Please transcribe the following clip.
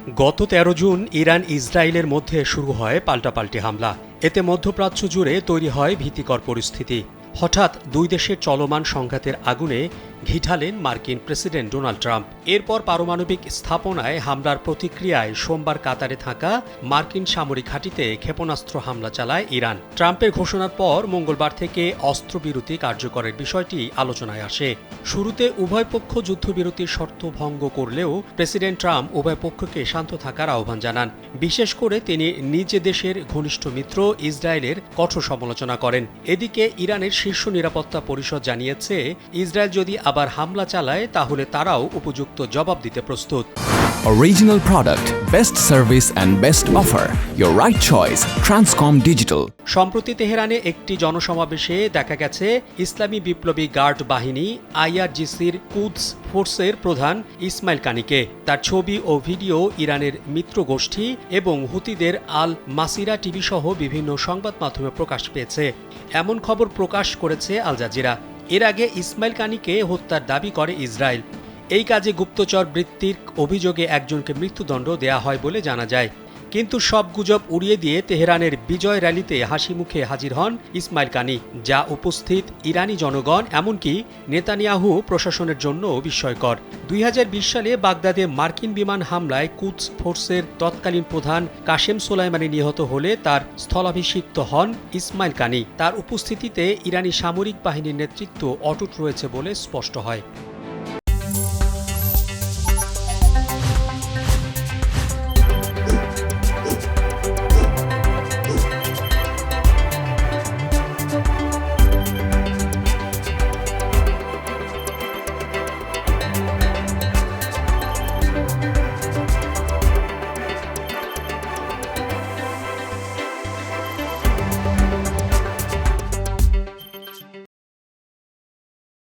গত ১৩ June Iran ইসরায়েলের মধ্যে শুরু হয় পাল্টাপাল্টি হামলা। এতে মধ্যপ্রাচ্য জুড়ে তৈরি হয় ভীতিকর পরিস্থিতি। হঠাৎ দুই দেশের চলমান সংঘাতের আগুনে ঘিঠালেন মার্কিন প্রেসিডেন্ট ডোনাল্ড ট্রাম্প। এরপর পারমাণবিক স্থাপনায় হামলার প্রতিক্রিয়ায় সোমবার কাতারে থাকা মার্কিন সামরিক ঘাঁটিতে ক্ষেপণাস্ত্র হামলা চালায় ইরান। ট্রাম্পের ঘোষণার পর মঙ্গলবার থেকে অস্ত্রবিরতি কার্যকরের বিষয়টি আলোচনায় আসে। শুরুতে উভয় পক্ষ যুদ্ধবিরতির শর্ত ভঙ্গ করলেও প্রেসিডেন্ট ট্রাম্প উভয় পক্ষকে শান্ত থাকার আহ্বান জানান। বিশেষ করে তিনি নিজ দেশের ঘনিষ্ঠ মিত্র ইসরায়েলের কঠোর সমালোচনা করেন। এদিকে ইরানের শীর্ষ নিরাপত্তা পরিষদ জানিয়েছে, ইসরায়েল যদি আবার হামলা চালায় তাহলে তারাও উপযুক্ত জবাব দিতে প্রস্তুত। Original product, best service and best offer. Your right choice, Transcom Digital. সম্প্রতি তেহরানে একটি জনসমাবেশে দেখা গেছে ইসলামী বিপ্লবী গার্ড বাহিনী IRGCর কুদস ফোর্সের প্রধান ইসমাইল কানিকে। তার ছবি ও ভিডিও ইরানের মিত্র গোষ্ঠী এবং হুতিদের আল মাসিরা টিভি সহ বিভিন্ন সংবাদ মাধ্যমে প্রকাশ পেয়েছে। এমন খবর প্রকাশ করেছে আল জাজিরা। এর আগে ইসমাইল কানিকে হত্যার দাবি করে ইসরায়েল। এই কাজে গুপ্তচর বৃত্তির অভিযোগে একজনকে মৃত্যুদণ্ড দেয়া হয় বলে জানা যায়। কিন্তু সব গুজব উড়িয়ে দিয়ে তেহরানের বিজয় র্যালিতে হাসি মুখে হাজির হন ইসমাইল কানি, যা উপস্থিত ইরানি জনগণ এমনকি নেতানিয়াহু প্রশাসনের জন্য বিস্ময়কর। ২০২০ সালে বাগদাদে মার্কিন বিমান হামলায় কুদস ফোর্সের তৎকালীন প্রধান কাশেম সোলাইমানি নিহত হলে তার স্থলাভিষিক্ত হন ইসমাইল কানি। তার উপস্থিতিতে ইরানি সামরিক বাহিনীর নেতৃত্ব অটুট রয়েছে বলে স্পষ্ট হয়।